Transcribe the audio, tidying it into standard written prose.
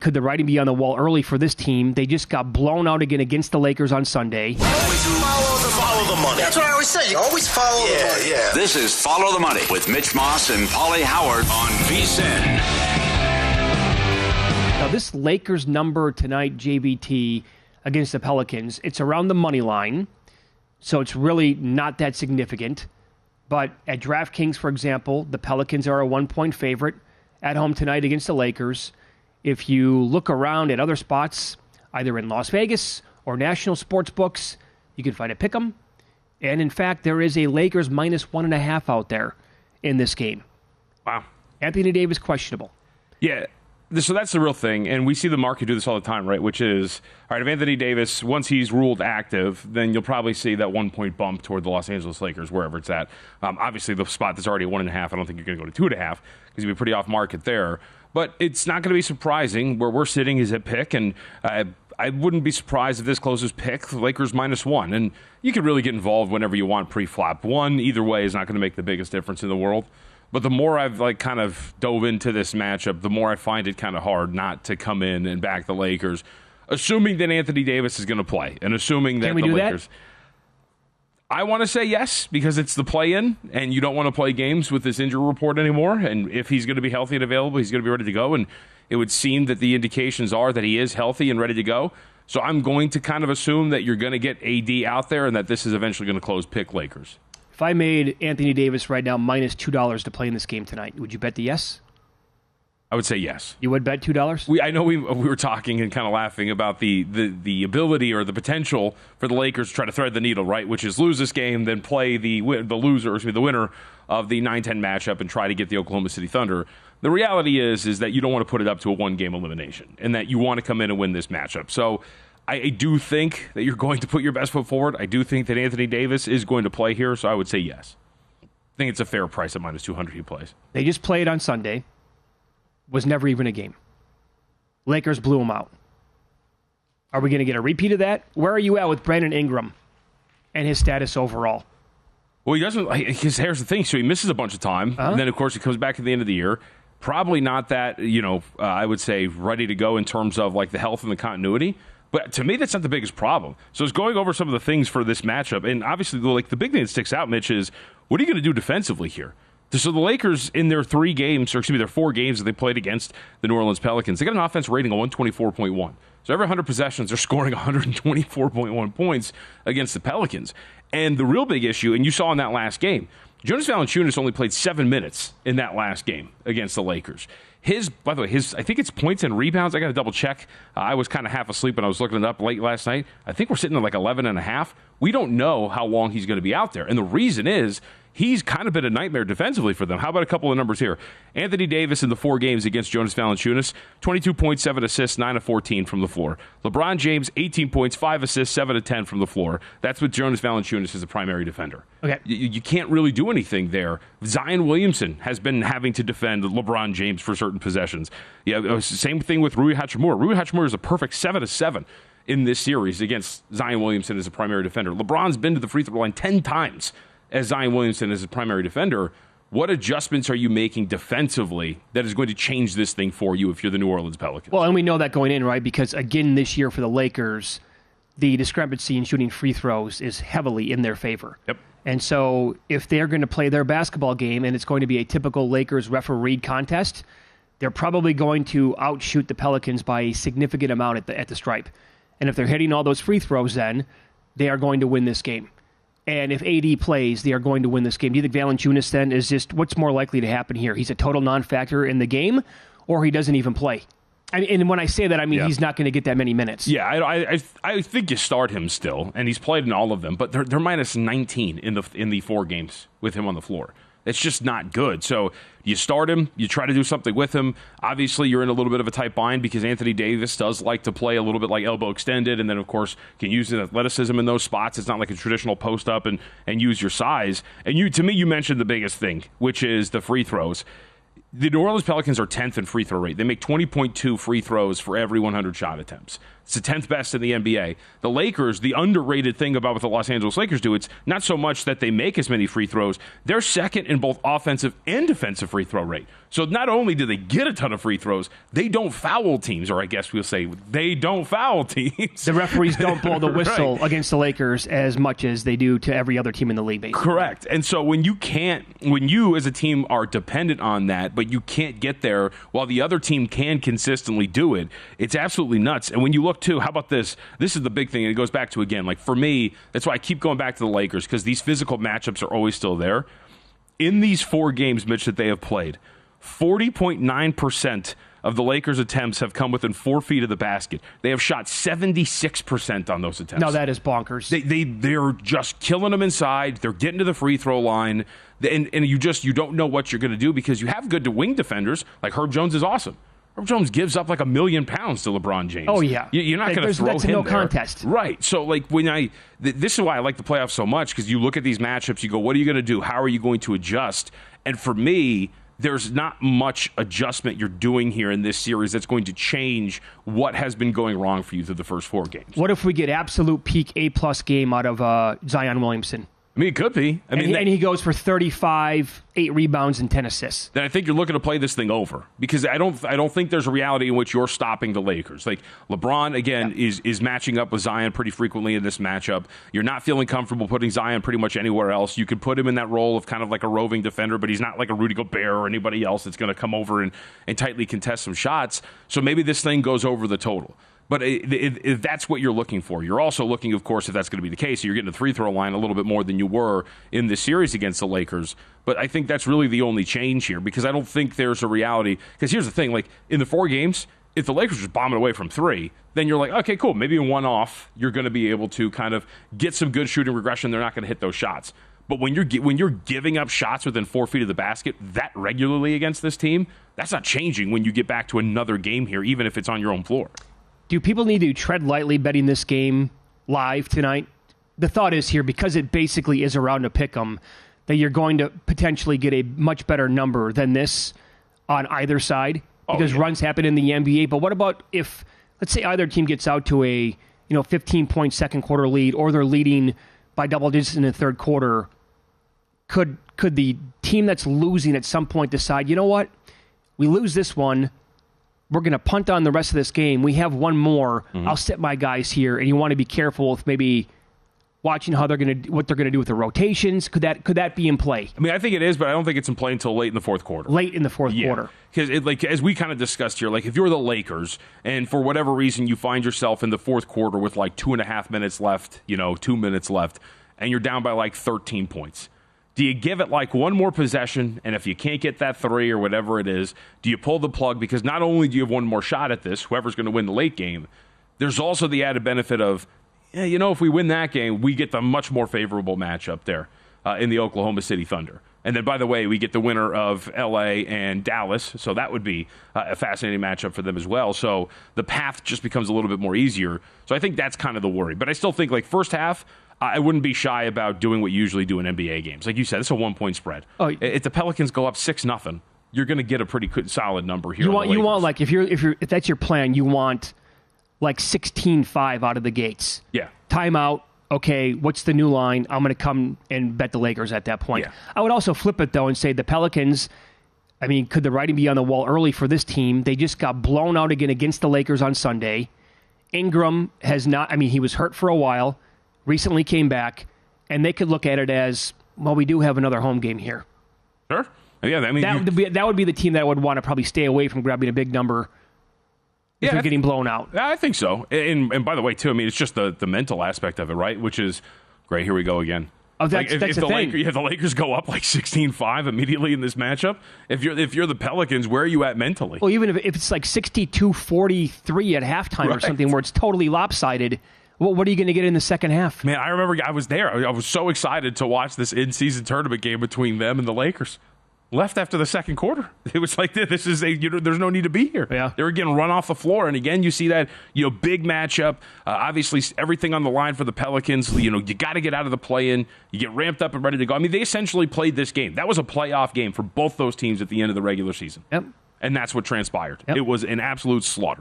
could the writing be on the wall early for this team? They just got blown out again against the Lakers on Sunday. Always follow the money. That's what I always say. You always follow the money. Yeah. This is Follow the Money with Mitch Moss and Paulie Howard on VSiN. Now, this Lakers number tonight, JVT, against the Pelicans, it's around the money line, so it's really not that significant. But at DraftKings, for example, the Pelicans are a 1-point favorite at home tonight against the Lakers. If you look around at other spots, either in Las Vegas or national sports books, you can find a pick'em. And in fact, there is a Lakers minus 1.5 out there in this game. Wow. Anthony Davis questionable. Yeah. So that's the real thing, and we see the market do this all the time, right? Which is, all right, if Anthony Davis, once he's ruled active, then you'll probably see that 1-point bump toward the Los Angeles Lakers, wherever it's at. Obviously, the spot that's already at 1.5, I don't think you're going to go to 2.5, because you'd be pretty off market there. But it's not going to be surprising. Where we're sitting is at pick, and I wouldn't be surprised if this closes pick, the Lakers -1. And you can really get involved whenever you want pre-flop. One, either way, is not going to make the biggest difference in the world. But the more I've kind of dove into this matchup, the more I find it kind of hard not to come in and back the Lakers, assuming that Anthony Davis is going to play and assuming that the Lakers. That? I want to say yes, because it's the play-in, and you don't want to play games with this injury report anymore. And if he's going to be healthy and available, he's going to be ready to go. And it would seem that the indications are that he is healthy and ready to go. So I'm going to kind of assume that you're going to get AD out there and that this is eventually going to close pick Lakers. If I made Anthony Davis right now minus $2 to play in this game tonight, would you bet the yes? I would say yes. You would bet $2? I know we were talking and kind of laughing about the ability or the potential for the Lakers to try to thread the needle, right? Which is lose this game, then play the winner of the 9-10 matchup and try to get the Oklahoma City Thunder. The reality is that you don't want to put it up to a one-game elimination and that you want to come in and win this matchup. So I do think that you're going to put your best foot forward. I do think that Anthony Davis is going to play here, so I would say yes. I think it's a fair price at -200 he plays. They just played on Sunday. Was never even a game. Lakers blew them out. Are we going to get a repeat of that? Where are you at with Brandon Ingram and his status overall? Well, he doesn't. Here's the thing. So he misses a bunch of time, and then of course he comes back at the end of the year. Probably not that I would say ready to go in terms of like the health and the continuity. But to me, that's not the biggest problem. So it's going over some of the things for this matchup, and obviously, the big thing that sticks out, Mitch, is what are you going to do defensively here? So the Lakers, in their 4 games that they played against the New Orleans Pelicans, they got an offense rating of 124.1. So every 100 possessions, they're scoring 124.1 points against the Pelicans. And the real big issue, and you saw in that last game, Jonas Valanciunas only played 7 minutes in that last game against the Lakers. By the way, I think it's points and rebounds. I got to double check. I was kind of half asleep when I was looking it up late last night. I think we're sitting at like 11.5. We don't know how long he's going to be out there. And the reason is he's kind of been a nightmare defensively for them. How about a couple of numbers here? Anthony Davis in the 4 games against Jonas Valanciunas, 22.7 assists, 9 of 14 from the floor. LeBron James, 18 points, 5 assists, 7 of 10 from the floor. That's with Jonas Valanciunas as the primary defender. Okay. You can't really do anything there. Zion Williamson has been having to defend LeBron James for certain possessions. Yeah, same thing with Rui Hachimura. Rui Hachimura is a perfect 7 of 7 in this series against Zion Williamson as a primary defender. LeBron's been to the free throw line 10 times as Zion Williamson as a primary defender. What adjustments are you making defensively that is going to change this thing for you if you're the New Orleans Pelicans? Well, and we know that going in, right? Because, again, this year for the Lakers, the discrepancy in shooting free throws is heavily in their favor. Yep. And so if they're going to play their basketball game and it's going to be a typical Lakers refereed contest, they're probably going to outshoot the Pelicans by a significant amount at the stripe. And if they're hitting all those free throws, then they are going to win this game. And if AD plays, they are going to win this game. Do you think Valanciunas then is just, what's more likely to happen here? He's a total non-factor in the game, or he doesn't even play? And when I say that, I mean he's not going to get that many minutes. Yeah, I think you start him still, and he's played in all of them, but they're minus 19 in the 4 games with him on the floor. It's just not good. So you start him, you try to do something with him. Obviously, you're in a little bit of a tight bind because Anthony Davis does like to play a little bit like elbow extended, and then, of course, can use his athleticism in those spots. It's not like a traditional post-up and use your size. And to me, you mentioned the biggest thing, which is the free throws. The New Orleans Pelicans are 10th in free throw rate. They make 20.2 free throws for every 100 shot attempts. It's the 10th best in the NBA. The Lakers, the underrated thing about what the Los Angeles Lakers do, it's not so much that they make as many free throws. They're second in both offensive and defensive free throw rate. So not only do they get a ton of free throws, they don't foul teams, or I guess we'll say they don't foul teams. The referees don't blow the whistle Right. against the Lakers as much as they do to every other team in the league, basically. Correct. And so when you as a team are dependent on that, but you can't get there while the other team can consistently do it, it's absolutely nuts. And when you look too, how about this? This is the big thing, and it goes back to, again, like for me, that's why I keep going back to the Lakers, because these physical matchups are always still there. In these 4 games, Mitch, that they have played, 40.9% of the Lakers' attempts have come within 4 feet of the basket. They have shot 76% on those attempts. No, that is bonkers. They're just killing them inside. They're getting to the free throw line. And you don't know what you're going to do because you have good wing defenders. Like Herb Jones is awesome. Herb Jones gives up like 1 million pounds to LeBron James. Oh, yeah. You're not going to throw that's him no there. contest. Right. So, like, this is why I like the playoffs so much, because you look at these matchups, you go, what are you going to do? How are you going to adjust? And for me, there's not much adjustment you're doing here in this series that's going to change what has been going wrong for you through the first 4 games. What if we get absolute peak A-plus game out of Zion Williamson? I mean, it could be. And he goes for 35, 8 rebounds, and 10 assists. Then I think you're looking to play this thing over, because I don't think there's a reality in which you're stopping the Lakers. Like LeBron again is matching up with Zion pretty frequently in this matchup. You're not feeling comfortable putting Zion pretty much anywhere else. You could put him in that role of kind of like a roving defender, but he's not like a Rudy Gobert or anybody else that's going to come over and tightly contest some shots. So maybe this thing goes over the total. But if that's what you're looking for, you're also looking, of course, if that's going to be the case, you're getting to the free throw line a little bit more than you were in this series against the Lakers. But I think that's really the only change here, because I don't think there's a reality. Because here's the thing, like in the 4 games, if the Lakers are just bombing away from 3, then you're like, okay, cool, maybe in one off, you're going to be able to kind of get some good shooting regression. They're not going to hit those shots. But when you're giving up shots within 4 feet of the basket that regularly against this team, that's not changing when you get back to another game here, even if it's on your own floor. Do people need to tread lightly betting this game live tonight? The thought is here, because it basically is a round to pick 'em, that you're going to potentially get a much better number than this on either side, because runs happen in the NBA. But what about if, let's say, either team gets out to a 15-point second quarter lead, or they're leading by double digits in the third quarter? Could the team that's losing at some point decide, you know what, we lose this one, we're going to punt on the rest of this game. We have one more. I'll sit my guys here, and you want to be careful with maybe watching what they're going to do with the rotations. Could that be in play? I mean, I think it is, but I don't think it's in play until late in the fourth quarter. Late in the fourth quarter. Because, like, as we kind of discussed here, like if you're the Lakers and for whatever reason you find yourself in the fourth quarter with like 2.5 minutes left, 2 minutes left, and you're down by like 13 points. Do you give it like one more possession, and if you can't get that 3 or whatever it is, do you pull the plug? Because not only do you have one more shot at this, whoever's going to win the late game, there's also the added benefit of, if we win that game, we get the much more favorable matchup there in the Oklahoma City Thunder. And then, by the way, we get the winner of L.A. and Dallas, so that would be a fascinating matchup for them as well. So the path just becomes a little bit more easier. So I think that's kind of the worry. But I still think, like, first half, I wouldn't be shy about doing what you usually do in NBA games. Like you said, it's a 1-point spread. If the Pelicans go up 6-0, you're going to get a pretty good, solid number here. You want like if that's your plan, you want like 16-5 out of the gates. Yeah. Timeout. Okay, what's the new line? I'm going to come and bet the Lakers at that point. Yeah. I would also flip it though and say the Pelicans. I mean, could the writing be on the wall early for this team? They just got blown out again against the Lakers on Sunday. Ingram has not. I mean, he was hurt for a while. Recently came back, and they could look at it as, well, we do have another home game here. Sure. Yeah, I mean, that would be the team that would want to probably stay away from grabbing a big number if they're getting blown out. I think so. And by the way, too, I mean, it's just the mental aspect of it, right? Which is, great, here we go again. Oh, that's the thing. If the Lakers go up like 16-5 immediately in this matchup, if you're the Pelicans, where are you at mentally? Well, even if it's like 62-43 at halftime or something where it's totally lopsided, what are you going to get in the second half? Man, I remember I was there. I was so excited to watch this in-season tournament game between them and the Lakers. Left after the second quarter. It was like, this is there's no need to be here. Yeah. They were getting run off the floor. And again, you see that, big matchup. Obviously, everything on the line for the Pelicans. You got to get out of the play-in. You get ramped up and ready to go. I mean, they essentially played this game. That was a playoff game for both those teams at the end of the regular season. Yep. And that's what transpired. Yep. It was an absolute slaughter.